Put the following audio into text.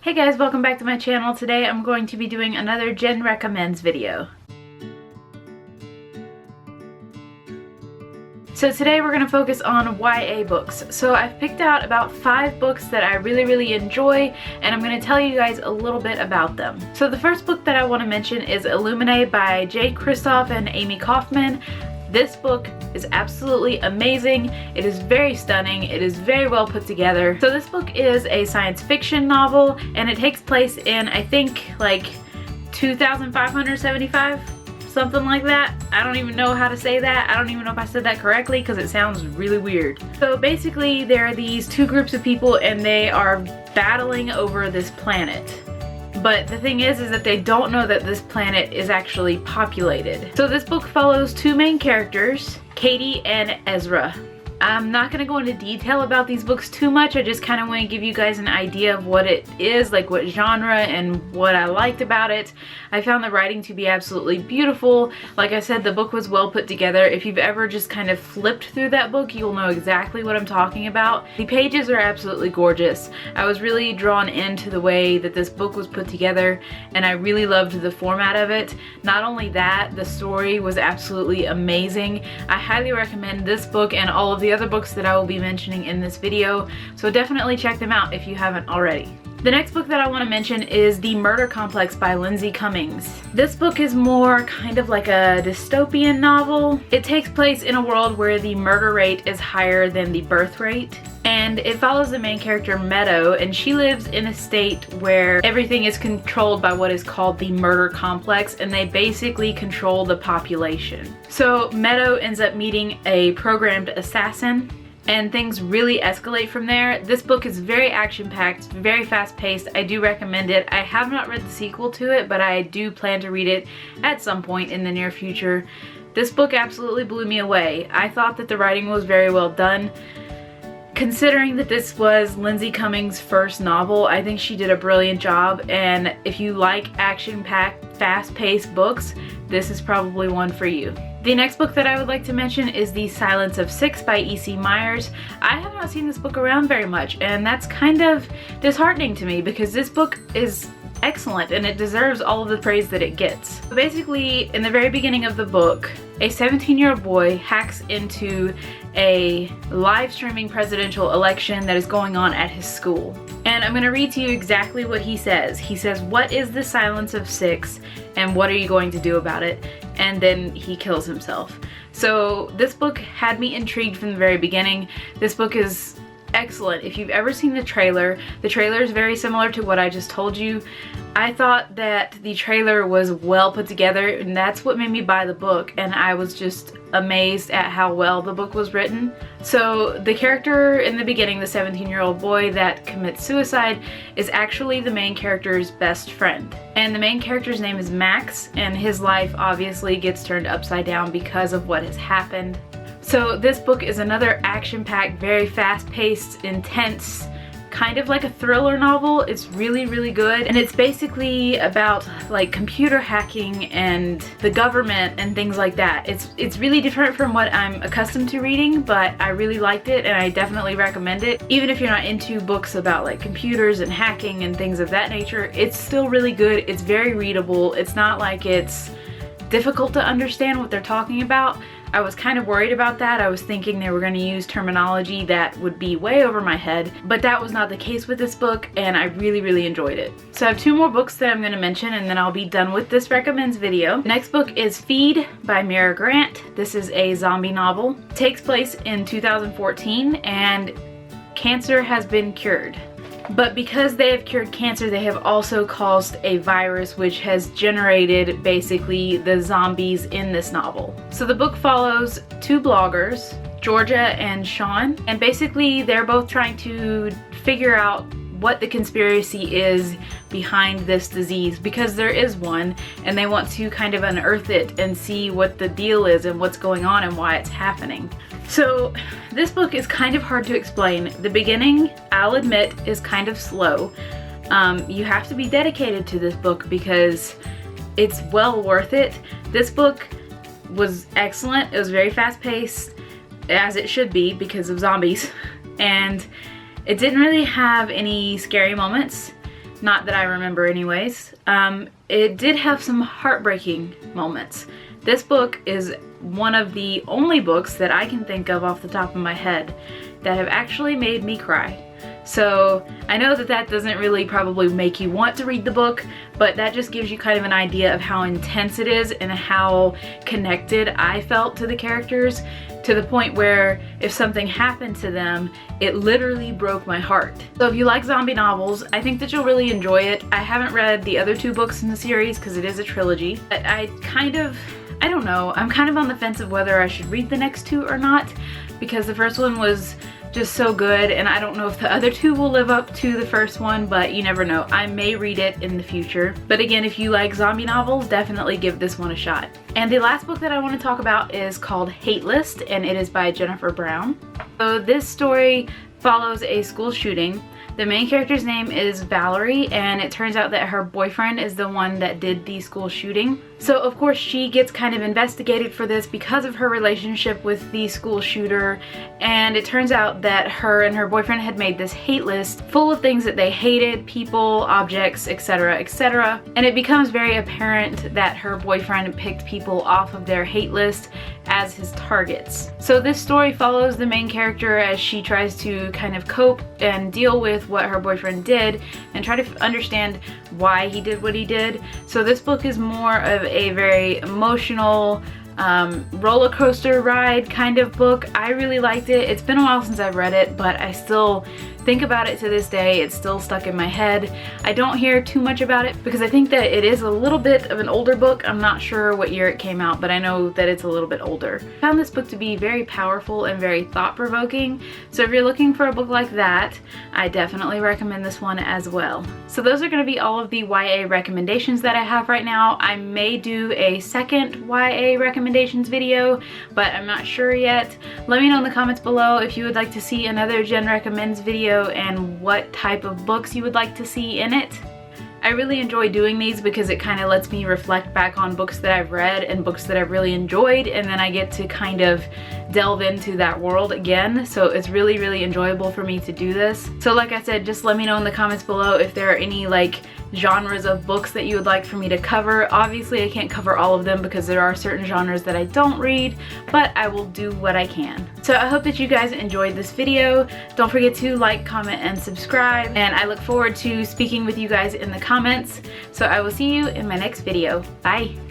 Hey guys, welcome back to my channel. Today I'm going to be doing another Jen Recommends video. So today we're going to focus on YA books. So I've picked out about 5 books that I really enjoy, and I'm going to tell you guys a little bit about them. So the first book that I want to mention is Illuminated by Jay Kristoff and Amy Kaufman. This book is absolutely amazing. It is very stunning. It is very well put together. So this book is a science fiction novel, and it takes place in, I think, like 2575, something like that. I don't even know how to say that. I don't even know if I said that correctly because it sounds really weird. So basically there are these 2 groups of people and they are battling over this planet. But the thing is that they don't know that this planet is actually populated. So this book follows 2 main characters, Katie and Ezra. I'm not going to go into detail about these books too much. I just kind of want to give you guys an idea of what it is, like what genre and what I liked about it. I found the writing to be absolutely beautiful. Like I said, the book was well put together. If you've ever just kind of flipped through that book, you'll know exactly what I'm talking about. The pages are absolutely gorgeous. I was really drawn into the way that this book was put together, and I really loved the format of it. Not only that, the story was absolutely amazing. I highly recommend this book and all of the other books that I will be mentioning in this video, so definitely check them out if you haven't already. The next book that I want to mention is The Murder Complex by Lindsay Cummings. This book is more kind of like a dystopian novel. It takes place in a world where the murder rate is higher than the birth rate. And it follows the main character, Meadow, and she lives in a state where everything is controlled by what is called the murder complex, and they basically control the population. So Meadow ends up meeting a programmed assassin, and things really escalate from there. This book is very action-packed, very fast-paced. I do recommend it. I have not read the sequel to it, but I do plan to read it at some point in the near future. This book absolutely blew me away. I thought that the writing was very well done. Considering that this was Lindsay Cummings' first novel, I think she did a brilliant job, and if you like action-packed, fast-paced books, this is probably one for you. The next book that I would like to mention is The Silence of Six by E.C. Myers. I have not seen this book around very much, and that's kind of disheartening to me because this book is excellent and it deserves all of the praise that it gets. Basically, in the very beginning of the book, a 17-year-old boy hacks into a live streaming presidential election that is going on at his school. And I'm going to read to you exactly what he says. He says, "What is the silence of six and what are you going to do about it?" And then he kills himself. So this book had me intrigued from the very beginning. This book is excellent. If you've ever seen the trailer is very similar to what I just told you. I thought that the trailer was well put together, and that's what made me buy the book, and I was just amazed at how well the book was written. So the character in the beginning, the 17-year-old boy that commits suicide, is actually the main character's best friend. And the main character's name is Max, and his life obviously gets turned upside down because of what has happened. So this book is another action-packed, very fast-paced, intense, kind of like a thriller novel. It's really good, and it's basically about like computer hacking and the government and things like that. It's really different from what I'm accustomed to reading, but I really liked it and I definitely recommend it. Even if you're not into books about like computers and hacking and things of that nature, it's still really good. It's very readable. It's not like it's difficult to understand what they're talking about. I was kind of worried about that. I was thinking they were going to use terminology that would be way over my head, but that was not the case with this book, and I really enjoyed it. So I have 2 more books that I'm going to mention, and then I'll be done with this recommends video. The next book is Feed by Mira Grant. This is a zombie novel. It takes place in 2014, and cancer has been cured. But because they have cured cancer, they have also caused a virus which has generated basically the zombies in this novel. So the book follows 2 bloggers, Georgia and Sean, and basically they're both trying to figure out what the conspiracy is behind this disease, because there is one, and they want to kind of unearth it and see what the deal is and what's going on and why it's happening. So this book is kind of hard to explain. The beginning, I'll admit, is kind of slow. You have to be dedicated to this book because it's well worth it. This book was excellent. It was very fast-paced, as it should be because of zombies, and it didn't really have any scary moments. Not that I remember anyways. It did have some heartbreaking moments. This book is one of the only books that I can think of off the top of my head that have actually made me cry. So I know that that doesn't really probably make you want to read the book, but that just gives you kind of an idea of how intense it is and how connected I felt to the characters, to the point where if something happened to them, it literally broke my heart. So if you like zombie novels, I think that you'll really enjoy it. I haven't read the other 2 books in the series because it is a trilogy, but I don't know, I'm kind of on the fence of whether I should read the next 2 or not, because the first one was just so good, and I don't know if the other 2 will live up to the first one, but you never know. I may read it in the future. But again, if you like zombie novels, definitely give this one a shot. And the last book that I want to talk about is called Hate List, and it is by Jennifer Brown. So this story follows a school shooting. The main character's name is Valerie, and it turns out that her boyfriend is the one that did the school shooting. So of course she gets kind of investigated for this because of her relationship with the school shooter, and it turns out that her and her boyfriend had made this hate list full of things that they hated, people, objects, etc., etc. And it becomes very apparent that her boyfriend picked people off of their hate list as his targets. So this story follows the main character as she tries to kind of cope and deal with what her boyfriend did and try to understand why he did what he did. So this book is more of a very emotional roller coaster ride kind of book. I really liked it. It's been a while since I've read it, but I still think about it to this day. It's still stuck in my head. I don't hear too much about it because I think that it is a little bit of an older book. I'm not sure what year it came out, but I know that it's a little bit older. I found this book to be very powerful and very thought-provoking. So if you're looking for a book like that, I definitely recommend this one as well. So those are going to be all of the YA recommendations that I have right now. I may do a second YA recommendations video, but I'm not sure yet. Let me know in the comments below if you would like to see another Jen Recommends video and what type of books you would like to see in it. I really enjoy doing these because it kind of lets me reflect back on books that I've read and books that I've really enjoyed, and then I get to kind of delve into that world again. So it's really, really enjoyable for me to do this. So like I said, just let me know in the comments below if there are any like genres of books that you would like for me to cover. Obviously I can't cover all of them because there are certain genres that I don't read, but I will do what I can. So I hope that you guys enjoyed this video. Don't forget to like, comment, and subscribe, and I look forward to speaking with you guys in the comments. So I will see you in my next video. Bye!